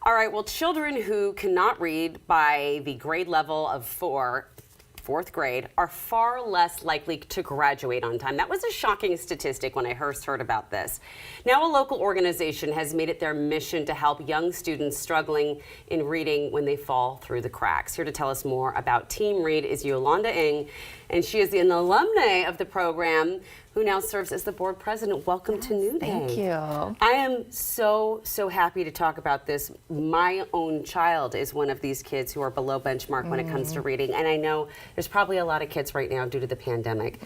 All right, well, children who cannot read by the grade level of fourth grade, are far less likely to graduate on time. That was a shocking statistic when I first heard about this. Now a local organization has made it their mission to help young students struggling in reading when they fall through the cracks. Here to tell us more about Team Read is Yolanda Eng, and she is an alumna of the program who now serves as the board president. Welcome to New Day. Thank you. I am so happy to talk about this. My own child is one of these kids who are below benchmark when it comes to reading, and I know there's probably a lot of kids right now due to the pandemic.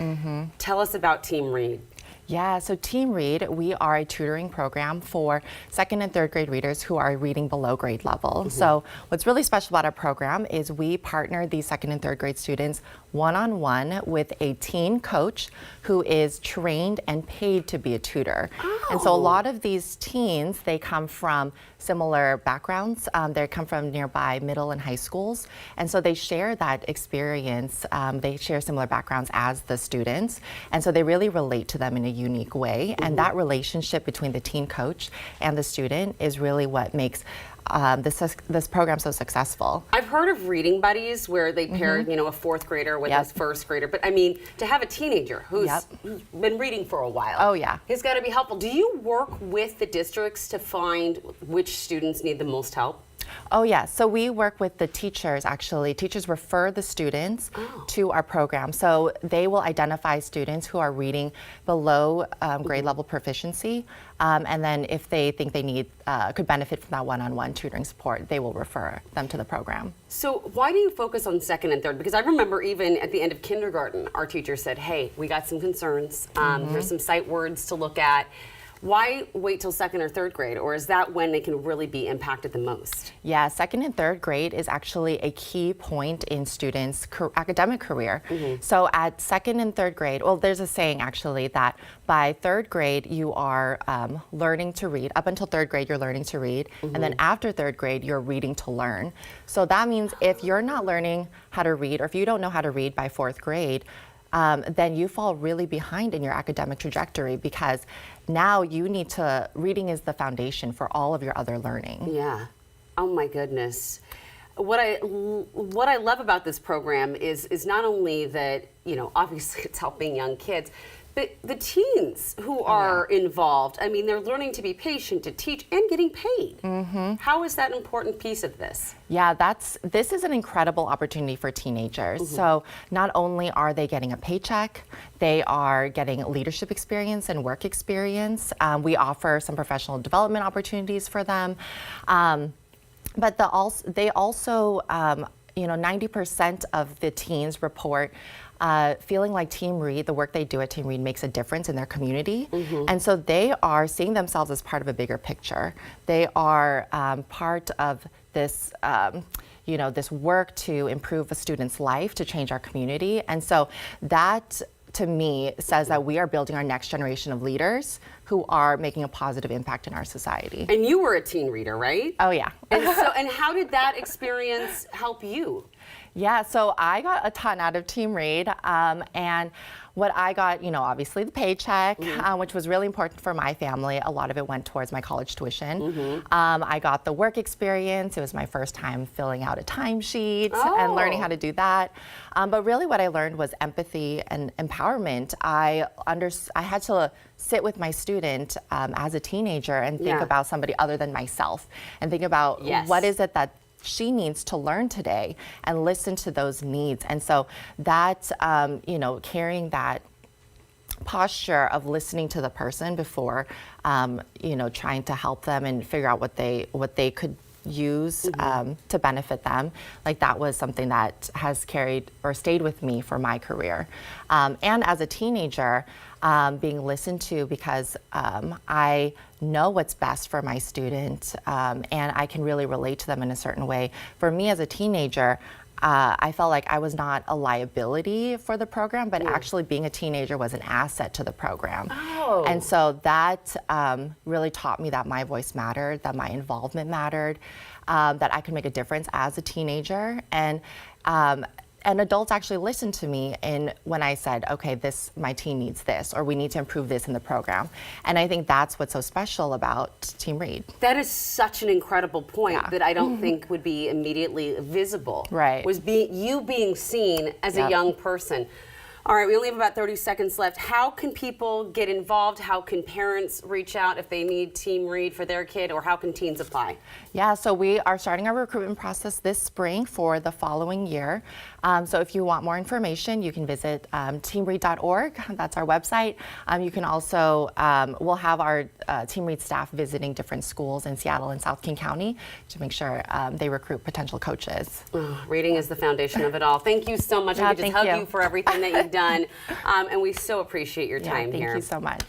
Tell us about Team Read. Yeah, so Team Read, we are a tutoring program for second and third grade readers who are reading below grade level. So what's really special about our program is we partner these second and third grade students one-on-one with a teen coach who is trained and paid to be a tutor. And so a lot of these teens, they come from similar backgrounds. They come from nearby middle and high schools. And so they share that experience. They share similar backgrounds as the students. And so they really relate to them in a unique way. And that relationship between the teen coach and the student is really what makes this program so successful. I've heard of reading buddies where they pair, you know, a fourth grader with a first grader. But I mean, to have a teenager who's been reading for a while, has got to be helpful. Do you work with the districts to find which students need the most help? Oh yeah, so we work with the teachers actually. Teachers refer the students to our program. So they will identify students who are reading below grade level proficiency. And then if they think they need, could benefit from that one-on-one tutoring support, they will refer them to the program. So why do you focus on second and third? Because I remember even at the end of kindergarten, our teacher said, hey, we got some concerns. There's some sight words to look at. Why wait till second or third grade, or is that when they can really be impacted the most? Yeah, second and third grade is actually a key point in students' academic career. So at second and third grade, well, there's a saying actually that by third grade you are learning to read. Up until third grade, you're learning to read, and then after third grade, you're reading to learn. So that means if you're not learning how to read, or if you don't know how to read by fourth grade, then you fall really behind in your academic trajectory, because now you need to, reading is the foundation for all of your other learning. Yeah. Oh my goodness. What I love about this program is not only that, you know, obviously it's helping young kids, but the teens who are involved, I mean, they're learning to be patient, to teach, and getting paid. How is that an important piece of this? Yeah, this is an incredible opportunity for teenagers. So not only are they getting a paycheck, they are getting leadership experience and work experience. We offer some professional development opportunities for them. But they also, you know, 90% of the teens report feeling like Team Read, the work they do at Team Read, makes a difference in their community. And so they are seeing themselves as part of a bigger picture. They are part of this, you know, this work to improve a student's life, to change our community. And so that, to me, says that we are building our next generation of leaders who are making a positive impact in our society. And you were a teen reader, right? Oh yeah. And how did that experience help you? Yeah, so I got a ton out of Team Read, and what I got, you know, obviously the paycheck, which was really important for my family. A lot of it went towards my college tuition. I got the work experience. It was my first time filling out a timesheet and learning how to do that. But really what I learned was empathy and empowerment. I had to sit with my student as a teenager and think about somebody other than myself, and think about what is it that she needs to learn today, and listen to those needs. And so that, you know, carrying that posture of listening to the person before, you know, trying to help them and figure out what they could use to benefit them, like that was something that has carried or stayed with me for my career. And as a teenager, being listened to, because I know what's best for my student, and I can really relate to them in a certain way. For me as a teenager, I felt like I was not a liability for the program, but actually being a teenager was an asset to the program. And so that really taught me that my voice mattered, that my involvement mattered, that I could make a difference as a teenager. And and adults actually listened to me when I said, okay, my teen needs this, or we need to improve this in the program. And I think that's what's so special about Team Read. That is such an incredible point Yeah. that I don't think would be immediately visible. Right. Was you being seen as a Yep. young person. All right, we only have about 30 seconds left. How can people get involved? How can parents reach out if they need Team Read for their kid, or how can teens apply? Yeah, so we are starting our recruitment process this spring for the following year. So if you want more information, you can visit teamread.org. That's our website. You can also, we'll have our Team Read staff visiting different schools in Seattle and South King County to make sure they recruit potential coaches. Oh, reading is the foundation of it all. Thank you so much. Yeah, I could just thank hug you. you for everything that you've done. And we so appreciate your time Thank here. you so much.